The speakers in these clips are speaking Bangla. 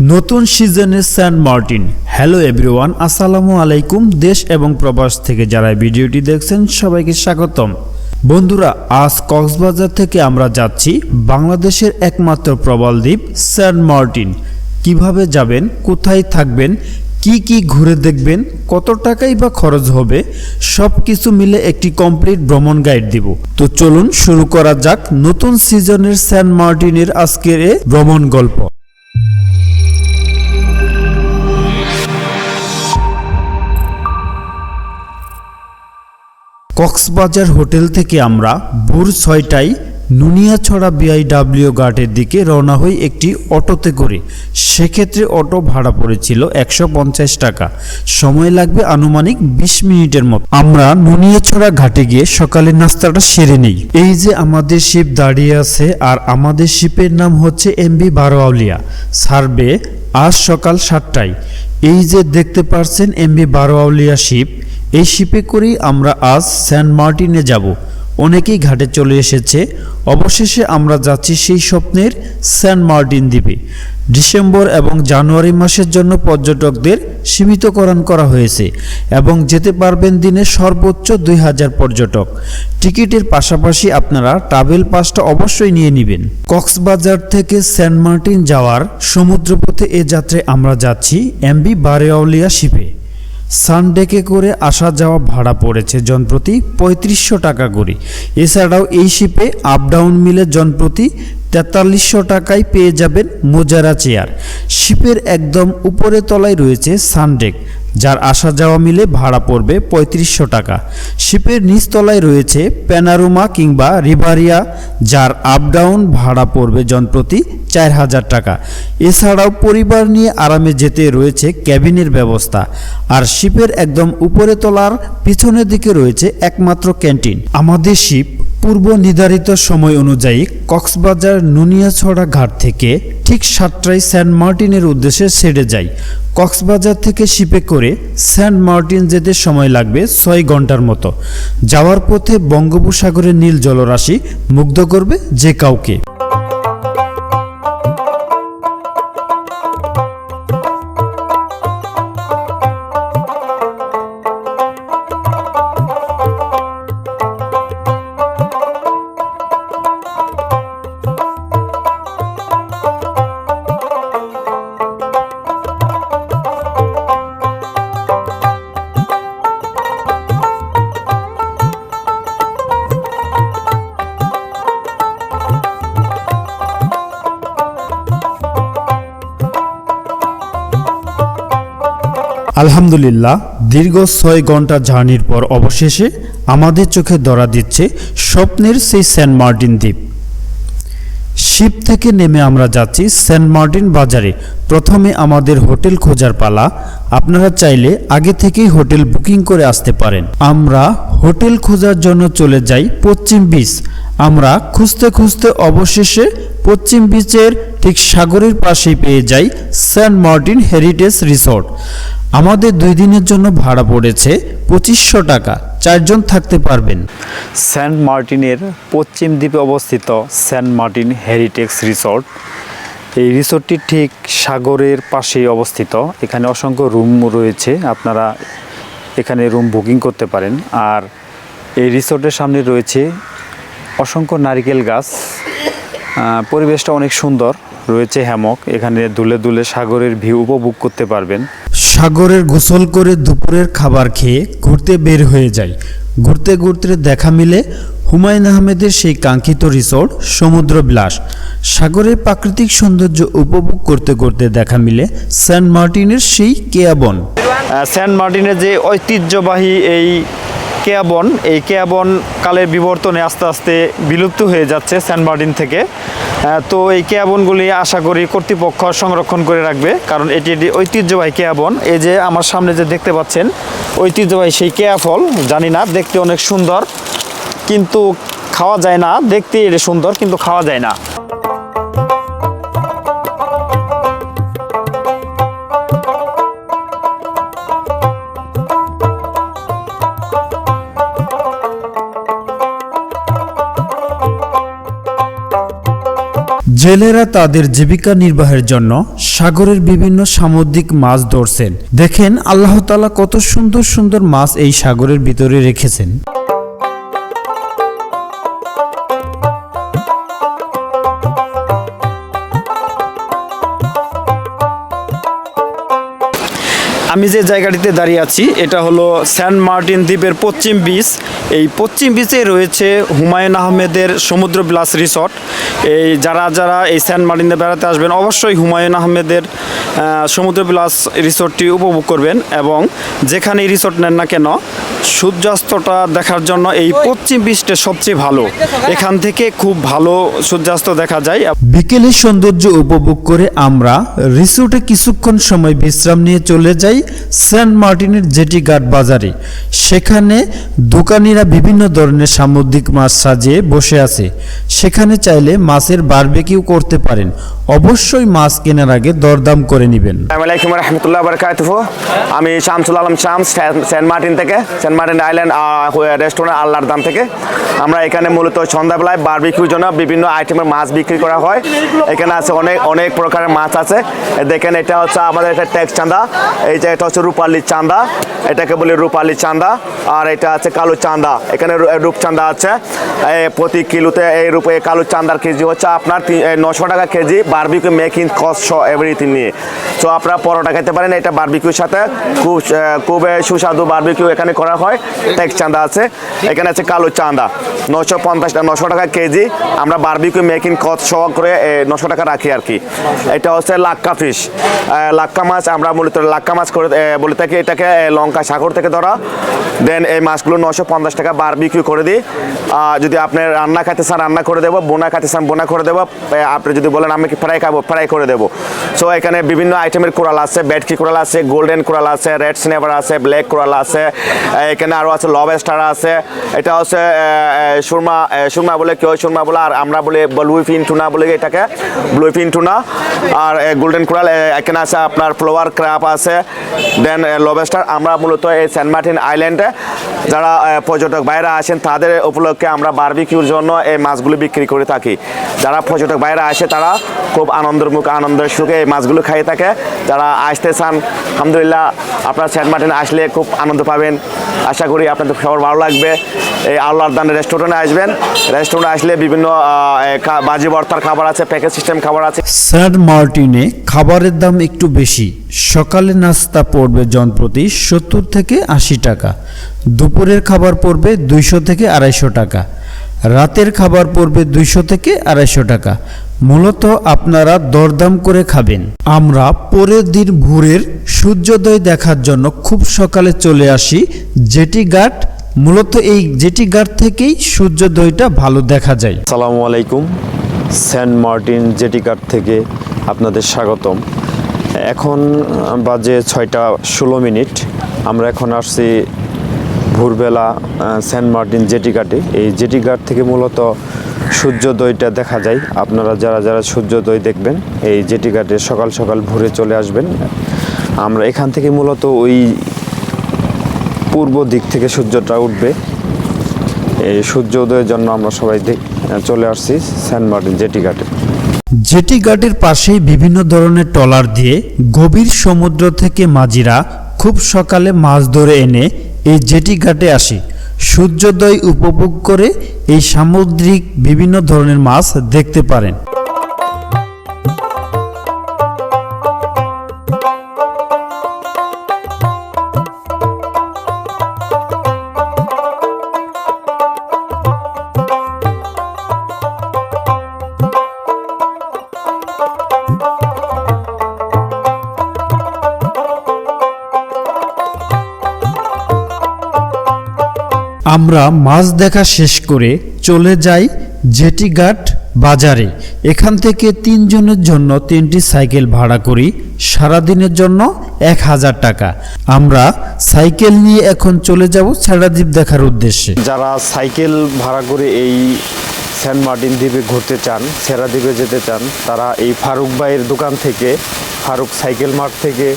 নতুন সিজনের সেন্ট মার্টিন। হ্যালো এভরিওয়ান, আসসালামু আলাইকুম। দেশ এবং প্রবাস থেকে যারা ভিডিওটি দেখছেন সবাইকে স্বাগতম। বন্ধুরা, আজ কক্সবাজার থেকে আমরা যাচ্ছি বাংলাদেশের একমাত্র প্রবাল দ্বীপ সেন্ট মার্টিন। কিভাবে যাবেন, কোথায় থাকবেন, কি কি ঘুরে দেখবেন, কত টাকাই বা খরচ হবে, সব কিছু মিলে একটি কমপ্লিট ভ্রমণ গাইড দিব। তো চলুন শুরু করা যাক নতুন সিজনের সেন্ট মার্টিনের আজকের এই ভ্রমণ গল্প। কক্সবাজার হোটেল থেকে আমরা ভোর 6টায় নুনিয়াছড়া বিআইডব্লিউ ঘাটের দিকে রওনা হই একটি অটোতে করে। সেক্ষেত্রে অটো ভাড়া পড়েছিল 150 টাকা। সময় লাগবে আনুমানিক 20 মিনিটের মতো। আমরা নুনিয়াছড়া ঘাটে গিয়ে সকালের নাস্তাটা সেরে নেই। এই যে আমাদের শিপ দাঁড়িয়ে আছে, আর আমাদের শিপের নাম হচ্ছে MV বারোয়াউলিয়া। ছাড়বে আজ সকাল 7টায়। এই যে দেখতে পাচ্ছেন MV বারোয়াউলিয়া শিপ, এই শিপে করেই আমরা আজ সেন্ট মার্টিনে যাব। অনেকেই ঘাটে চলে এসেছে। অবশেষে আমরা যাচ্ছি সেই স্বপ্নের সেন্ট মার্টিন দ্বীপে। ডিসেম্বর এবং জানুয়ারি মাসের জন্য পর্যটকদের সীমিতকরণ করা হয়েছে এবং যেতে পারবেন দিনে সর্বোচ্চ 2000 পর্যটক। টিকিটের পাশাপাশি আপনারা ট্রাভেল পাসটা অবশ্যই নিয়ে নেবেন। কক্সবাজার থেকে সেন্ট মার্টিন যাওয়ার সমুদ্রপথে এ যাত্রায় আমরা যাচ্ছি MV বারোয়াউলিয়া শিপে। সানডেকে করে আসা যাওয়া ভাড়া পড়েছে জনপ্রতি 3500 টাকা করে। এছাড়াও এই শিপে আপ ডাউন মিলে জনপ্রতি 4300 টাকায় পেয়ে যাবেন মোজারা চেয়ার। শিপের একদম উপরে তলায় রয়েছে সানডেক, যার আসা যাওয়া মিলে ভাড়া পড়বে 3500 টাকা। শিপের নিচতলায় রয়েছে প্যানারোমা কিংবা রিভারিয়া, যার আপ ডাউন ভাড়া পড়বে জনপ্রতি 4000 টাকা। এছাড়াও পরিবার নিয়ে আরামে যেতে রয়েছে ক্যাবিনের ব্যবস্থা। আর শিপের একদম উপরে তলার পিছনের দিকে রয়েছে একমাত্র ক্যান্টিন। আমাদের শিপ পূর্ব নির্ধারিত সময় অনুযায়ী কক্সবাজার নুনিয়াছড়া ঘাট থেকে ঠিক 7টায় সেন্ট মার্টিনের উদ্দেশ্যে ছেড়ে যায়। কক্সবাজার থেকে শিপে করে সেন্ট মার্টিন যেতে সময় লাগবে 6 ঘন্টার মতো। যাওয়ার পথে বঙ্গোপসাগরের নীল জলরাশি মুগ্ধ করবে যে কাউকে। আলহামদুলিল্লাহ, দীর্ঘ 6 ঘন্টা জার্নির পর অবশেষে আমাদের চোখে ধরা দিচ্ছে স্বপ্নের সেই সেন্ট মার্টিন দ্বীপ। শিপ থেকে নেমে আমরা যাচ্ছি সেন্ট মার্টিন বাজারে। প্রথমে আমাদের হোটেল খোঁজার পালা। আপনারা চাইলে আগে থেকেই হোটেল বুকিং করে আসতে পারেন। আমরা হোটেল খোঁজার জন্য চলে যাই পশ্চিম বিচ। আমরা খুঁজতে খুঁজতে অবশেষে পশ্চিম বিচের ঠিক সাগরের পাশেই পেয়ে যাই সেন্ট মার্টিন হেরিটেজ রিসোর্ট। আমাদের 2 দিনের জন্য ভাড়া পড়েছে 2500 টাকা। 4 জন থাকতে পারবেন। সেন্ট মার্টিনের পশ্চিম দ্বীপে অবস্থিত সেন্ট মার্টিন হেরিটেজ রিসোর্ট। এই রিসোর্টটি ঠিক সাগরের পাশেই অবস্থিত। এখানে অসংখ্য রুম রয়েছে, আপনারা এখানে রুম বুকিং করতে পারেন। আর এই রিসোর্টের সামনে রয়েছে অসংখ্য নারিকেল গাছ। পরিবেশটা অনেক সুন্দর। রয়েছে হ্যামক, এখানে দুলে দুলে সাগরের ভিউ উপভোগ করতে পারবেন। সাগরের গোসল করে দুপুরের খাবার খেয়ে ঘুরতে বের হয়ে যায়। ঘুরতে ঘুরতে দেখা মিলে হুমায়ুন আহমেদের সেই কাঙ্ক্ষিত রিসোর্ট সমুদ্র বিলাস। সাগরের প্রাকৃতিক সৌন্দর্য উপভোগ করতে করতে দেখা মিলে সেন্ট মার্টিনের সেই কেয়াবন। সেন্ট মার্টিনের যে ঐতিহ্যবাহী এই কেয়াবন, এই কেয়াবন কালের বিবর্তনে আস্তে আস্তে বিলুপ্ত হয়ে যাচ্ছে সেন্ট মার্টিন থেকে। তো এই কেয়াবনগুলি আশা করি কর্তৃপক্ষ সংরক্ষণ করে রাখবে, কারণ এটি একটি ঐতিহ্যবাহী কেয়াবন। এই যে আমার সামনে যে দেখতে পাচ্ছেন ঐতিহ্যবাহী সেই কেয়া ফল, জানি না, দেখতে অনেক সুন্দর কিন্তু খাওয়া যায় না। দেখতে এটা সুন্দর কিন্তু খাওয়া যায় না। জেলেরা তাদের জীবিকা নির্বাহের জন্য সাগরের বিভিন্ন সামুদ্রিক মাছ ধরছেন। দেখেন আল্লাহ তাআলা কত সুন্দর সুন্দর মাছ এই সাগরের ভিতরে রেখেছেন। আমি যে জায়গাটিতে দাঁড়িয়ে আছি এটা হলো সেন্ট মার্টিন দ্বীপের পশ্চিম বিচ। এই পশ্চিম বিচে রয়েছে হুমায়ুন আহমেদের সমুদ্র বিলাস রিসর্ট। এই যারা এই সেন্ট মার্টিনে বেড়াতে আসবেন অবশ্যই হুমায়ুন আহমেদের সমুদ্র বিলাস রিসর্টটি উপভোগ করবেন, এবং যেখানেই রিসর্ট নেন না কেন সূর্যাস্তটা দেখার জন্য এই পশ্চিম বিচটা সবচেয়ে ভালো। এখান থেকে খুব ভালো সূর্যাস্ত দেখা যায়। বিকেলের সৌন্দর্য উপভোগ করে আমরা রিসোর্টে কিছুক্ষণ সময় বিশ্রাম নিয়ে চলে যাই সেন্ট মার্টিনের জেটি ঘাট বাজারে। সেখানে দোকানিরা বিভিন্ন ধরনের সামুদ্রিক মাছ সাজিয়ে বসে আছে। সেখানে চাইলে মাছের বারবিকিউ করতে পারেন। অবশ্যই মাছ কেনার আগে দরদাম করে নেবেন। আসসালামু আলাইকুম ওয়া রাহমাতুল্লাহি ওয়া বারাকাতুহু। আমি শামসুল আলম শামস, সেন্ট মার্টিন থেকে, সেন্ট মার্টিন আইল্যান্ড রেস্টুরেন্ট আল্লাহর দাম থেকে। আমরা এখানে মূলত সন্ধ্যাবেলায় বারবিকিউর জন্য বিভিন্ন আইটেমের মাছ বিক্রি করা হয়। এখানে আছে অনেক প্রকারের মাছ আছে। দেখেন এটা হচ্ছে আমাদের একটা ট্যাক্স চাঁদা, এটা হচ্ছে রূপালী চাঁদা, এটাকে বলি রূপালী চাঁদা। আর এটা আছে কালো চাঁদা, এখানে রূপচাঁদা আছে। প্রতি কিলোতে এই কালো চাঁদার কেজি হচ্ছে আপনার 900 টাকা KG, barbecue making cost everything নিয়ে। তো আপনারা পরোটা খেতে পারেন এটা বারবিকিউর সাথে, খুব সুস্বাদু বারবিকিউ এখানে করা হয়। ট্যাক্স চাঁদা আছে, এখানে আছে কালো চাঁদা 900 টাকা কেজি। আমরা বারবিকিউ মেকিং কস্ট সহ করে 900 টাকা রাখি আর কি। এটা হচ্ছে লাক্কা ফিশ, লাক্কা মাছ। আমরা মূলত লাক্কা মাছ করে বলে থাকি। এটাকে লঙ্কা সাগর থেকে ধরা। দেন এই মাছগুলো 950 টাকা বারবিকিউ করে দিই। যদি আপনি রান্না খেতে চান রান্না করে দেবো, বোনা খেতে চান বোনা করে দেবো। আপনি যদি বলেন আমি কি ফ্রাই খাবো, ফ্রাই করে দেবো। সো এখানে বিভিন্ন আইটেমের কোরাল আছে, ভেটকি কোরাল আছে, গোল্ডেন কোরাল আছে, রেড স্নেপার আছে, ব্ল্যাক কোরাল আছে। এখানে আরও আছে লবস্টার আছে। এটা হচ্ছে সুরমা বলে, কেউ সুরমা বলে, আর আমরা বলি ব্লুফিন টুনা বলে এটাকে, ব্লুফিন টুনা। আর গোল্ডেন কোরাল এখানে আছে আপনার ফ্লোয়ার ক্র্যাব আছে, দেন লবস্টার। আমরা মূলত এই সেন্ট মার্টিন আইল্যান্ডে যারা পর্যটক বাইরে আসেন তাদের উপলক্ষে আমরা বারবিকিউর জন্য এই মাছগুলো বিক্রি করে থাকি। যারা পর্যটক বাইরে আসে তারা খুব আনন্দের সুখে এই মাছগুলো খাইয়ে থাকে। যারা আসতে চান আলহামদুলিল্লাহ আপনারা সেন্ট মার্টিন আসলে খুব আনন্দ পাবেন। আশা করি আপনাদের সবার ভালো লাগবে। এই আল্লাহর দান রেস্টুরেন্টে আসবেন। রেস্টুরেন্টে আসলে বিভিন্ন বাজি ভর্তার খাবার আছে, প্যাকেজ সিস্টেম খাবার আছে। সেন্ট মার্টিনে খাবারের দাম একটু বেশি। সকালে নাস্তা পড়বে জনপ্রতি 70 থেকে 80 টাকা, দুপুরের খাবার পড়বে 200 থেকে 250 টাকা, রাতের খাবার পড়বে 200 থেকে 250 টাকা। মূলত আপনারা দরদাম করে খাবেন। আমরা পরের দিন ভোরের সূর্যোদয় দেখার জন্য খুব সকালে চলে আসি জেটি ঘাট। মূলত এই জেটি ঘাট থেকেই সূর্যোদয়টা ভালো দেখা যায়। আসসালামু আলাইকুম, সেন্ট মার্টিন জেটি ঘাট থেকে আপনাদের স্বাগতম। এখন বাজে 6:16। আমরা এখন আসছি ভোরবেলা সেন্ট মার্টিন জেটি ঘাটে। এই জেটি ঘাট থেকে মূলত সূর্যোদয়টা দেখা যায়। আপনারা যারা সূর্যোদয় দেখবেন এই জেটি ঘাটে সকাল সকাল ভোরে চলে আসবেন। আমরা এখান থেকে মূলত ওই পূর্ব দিক থেকে সূর্যটা উঠবে। এই সূর্য উদয়ের জন্য আমরা সবাই চলে আসছি সেন্ট মার্টিন জেটি ঘাটে। জেটি ঘাটের পাশেই বিভিন্ন ধরনের ট্রলার দিয়ে গভীর সমুদ্র থেকে মাঝিরা খুব সকালে মাছ ধরে এনে এই জেটি ঘাটে আসে। সূর্যোদয় উপভোগ করে এই সামুদ্রিক বিভিন্ন ধরনের মাছ দেখতে পারেন। আমরা মাছ দেখা শেষ করে চলে যাই জেটি ঘাট বাজারে। এখান থেকে 3 জনের জন্য 3টি সাইকেল ভাড়া করি। সারাদিনের জন্য 1000 টাকা। আমরা সাইকেল নিয়ে এখন চলে যাব ছেড়া দ্বীপ দেখার উদ্দেশ্যে। যারা সাইকেল ভাড়া করে এই সেন্ট মার্টিন দ্বীপে ঘুরতে চান, সেরা দ্বীপে যেতে চান, তারা এই ফারুক ভাইয়ের দোকান থেকে, ফারুক সাইকেল মার্ট থেকে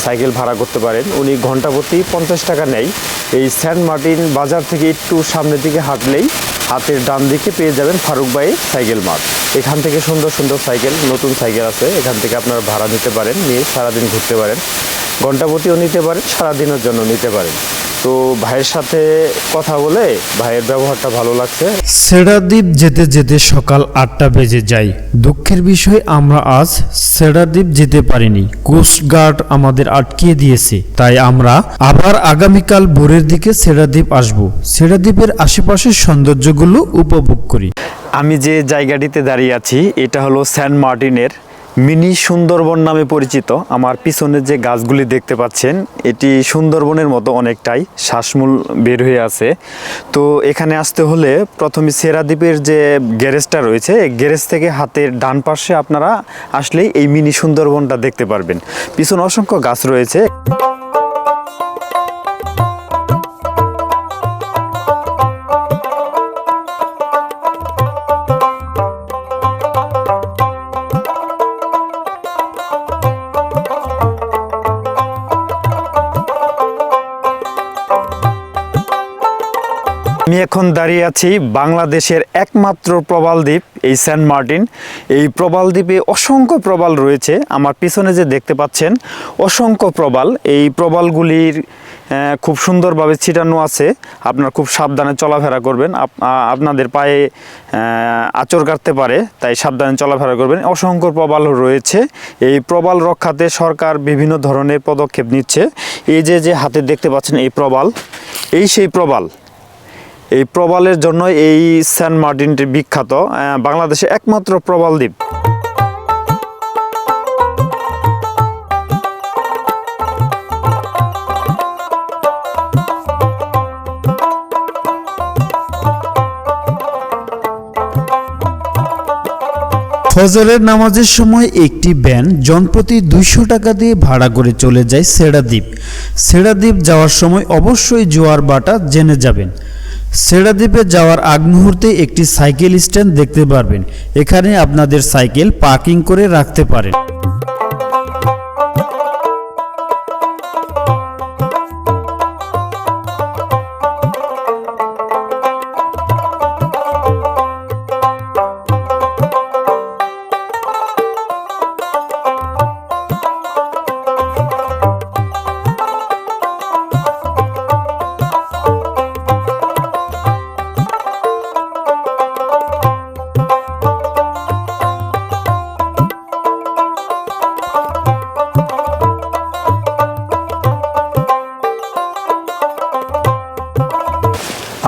সাইকেল ভাড়া করতে পারেন। উনি ঘন্টা প্রতি 50 টাকা নেয়। এই সেন্ট মার্টিন বাজার থেকে একটু সামনের দিকে হাঁটলেই হাতের ডান দিকে পেয়ে যাবেন ফারুক ভাইয়ের সাইকেল মার্ট। এখান থেকে সুন্দর সুন্দর সাইকেল, নতুন সাইকেল আছে, এখান থেকে আপনারা ভাড়া নিতে পারেন, নিয়ে সারাদিন ঘুরতে পারেন। ঘন্টা প্রতিও নিতে পারেন, সারাদিনের জন্য নিতে পারেন। তো ভাইয়ের সাথে কথা বলে ভাইয়ের ব্যবহারটা ভালো লাগছে। সেরাদ্বীপ যেতে যেতে সকাল 8টা বেজে যায়। দুঃখের বিষয় আমরা আজ সেরাদ্বীপ যেতে পারিনি, কোস্টগার্ড আমাদের আটকিয়ে দিয়েছে। তাই আমরা আবার আগামীকাল ভোরের দিকে সেরাদ্বীপ আসব, সেরাদ্বীপের আশেপাশের সৌন্দর্যগুলো উপভোগ করি। আমি যে জায়গাটিতে দাঁড়িয়ে আছি এটা হলো সেন্ট মার্টিনের মিনি সুন্দরবন নামে পরিচিত। আমার পিছনে যে গাছগুলি দেখতে পাচ্ছেন এটি সুন্দরবনের মতো অনেকটাই শ্বাসমূল বের হয়ে আছে। তো এখানে আসতে হলে প্রথমে সেরাদ্বীপের যে গ্যারেজটা রয়েছে, এই গ্যারেজ থেকে হাতের ডান পাশে আপনারা আসলেই এই মিনি সুন্দরবনটা দেখতে পারবেন। পিছনে অসংখ্য গাছ রয়েছে। আমি এখন দাঁড়িয়ে আছি বাংলাদেশের একমাত্র প্রবাল দ্বীপ এই সেন্ট মার্টিন। এই প্রবাল দ্বীপে অসংখ্য প্রবাল রয়েছে। আমার পিছনে যে দেখতে পাচ্ছেন অসংখ্য প্রবাল, এই প্রবালগুলির খুব সুন্দরভাবে ছিটানো আছে। আপনারা খুব সাবধানে চলাফেরা করবেন, আপনাদের পায়ে আঁচড় কাটতে পারে, তাই সাবধানে চলাফেরা করবেন। অসংখ্য প্রবাল রয়েছে। এই প্রবাল রক্ষাতে সরকার বিভিন্ন ধরনের পদক্ষেপ নিচ্ছে। এই যে হাতে দেখতে পাচ্ছেন এই প্রবাল, এই সেই প্রবাল। এই প্রবালের জন্য এই সেন্ট মার্টিনটি বিখ্যাত, বাংলাদেশে একমাত্র প্রবাল দ্বীপ। ফজরের নামাজের সময় একটি ভ্যান জনপ্রতি 200 টাকা দিয়ে ভাড়া করে চলে যায় সেরাদ্বীপ। সেরাদ্বীপ যাওয়ার সময় অবশ্যই জোয়ার বাটা জেনে যাবেন। সেরাদ্বীপে যাওয়ার আগ মুহূর্তে একটি সাইকেল স্ট্যান্ড দেখতে পারবেন, এখানে আপনাদের সাইকেল পার্কিং করে রাখতে পারেন।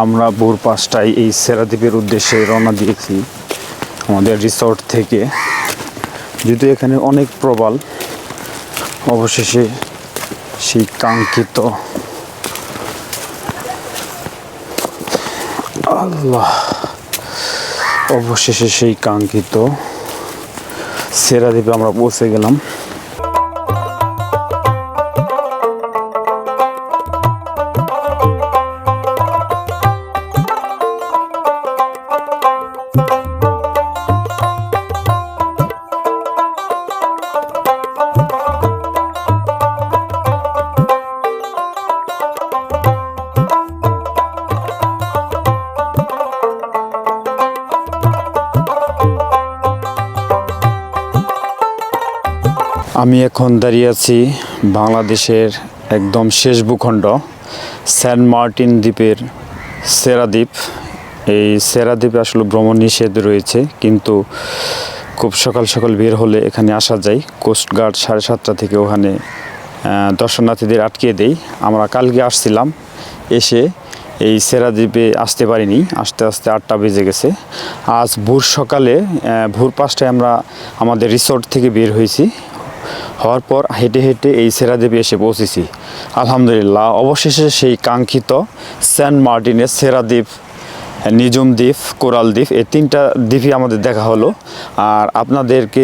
আমরা ভোর 5টায় এই সেরাদ্বীপের উদ্দেশ্যে রওনা দিয়েছি আমাদের রিসর্ট থেকে। যেহেতু এখানে অনেক প্রবাল, অবশেষে সেই কাঙ্ক্ষিত সেরাদ্বীপে আমরা পৌঁছে গেলাম। আমি এখন দাঁড়িয়ে আছি বাংলাদেশের একদম শেষ ভূখণ্ড সেন্ট মার্টিন দ্বীপের সেরাদ্বীপ। এই সেরাদ্বীপে আসলে ভ্রমণ নিষেধ রয়েছে, কিন্তু খুব সকাল সকাল বের হলে এখানে আসা যায়। কোস্টগার্ড 7:30 থেকে ওখানে দর্শনার্থীদের আটকিয়ে দেয়। আমরা কালকে আসছিলাম, এসে এই সেরাদ্বীপে আসতে পারিনি, আস্তে আস্তে 8টা বেজে গেছে। আজ ভোর সকালে ভোর 5টায় আমরা আমাদের রিসর্ট থেকে বের হয়েছি। হওয়ার পর হেঁটে হেঁটে এই সেরাদ্বীপে এসে পৌঁছেছি। আলহামদুলিল্লাহ, অবশেষে সেই কাঙ্ক্ষিত সেন্ট মার্টিনের সেরাদ্বীপ, নিজম দ্বীপ, কোরাল দ্বীপ, এই 3টা দ্বীপই আমাদের দেখা হলো। আর আপনাদেরকে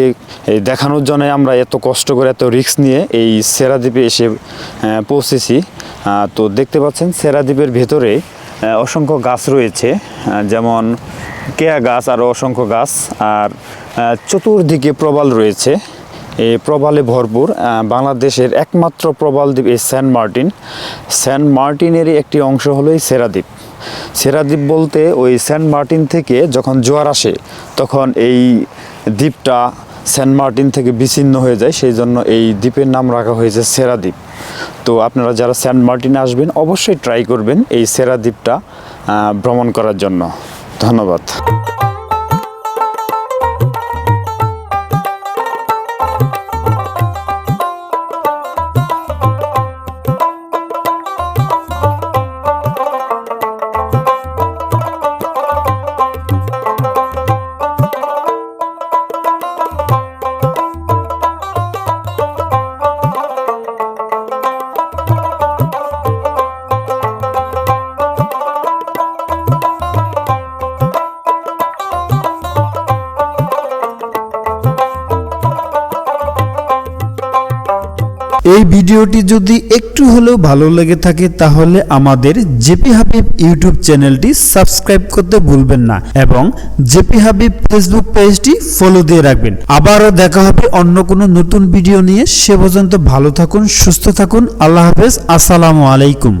এই দেখানোর জন্য আমরা এত কষ্ট করে, এত রিস্ক নিয়ে এই সেরাদ্বীপে এসে পৌঁছেছি। তো দেখতে পাচ্ছেন সেরাদ্বীপের ভেতরে অসংখ্য গাছ রয়েছে, যেমন কেয়া গাছ, আরও অসংখ্য গাছ। আর চতুর্দিকে প্রবাল রয়েছে, এই প্রবালে ভরপুর। বাংলাদেশের একমাত্র প্রবাল দ্বীপ এই সেন্ট মার্টিন। সেন্ট মার্টিনেরই একটি অংশ হলো এই সেরা দ্বীপ। সেরা দ্বীপ বলতে ওই সেন্ট মার্টিন থেকে যখন জোয়ার আসে তখন এই দ্বীপটা সেন্ট মার্টিন থেকে বিচ্ছিন্ন হয়ে যায়, সেই জন্য এই দ্বীপের নাম রাখা হয়েছে সেরা দ্বীপ। তো আপনারা যারা সেন্ট মার্টিনে আসবেন অবশ্যই ট্রাই করবেন এই সেরা দ্বীপটা ভ্রমণ করার জন্য। ধন্যবাদ। এই ভিডিওটি যদি একটু হলেও ভালো লেগে থাকে তাহলে আমাদের জেপি হাবিব ইউটিউব চ্যানেলটি সাবস্ক্রাইব করতে ভুলবেন না এবং জেপি হাবিব ফেসবুক পেজটি ফলো দিয়ে রাখবেন। আবারও দেখা হবে অন্য কোনো নতুন ভিডিও নিয়ে। সে পর্যন্ত ভালো থাকুন, সুস্থ থাকুন। আল্লাহ হাফেজ। আসসালামু আলাইকুম।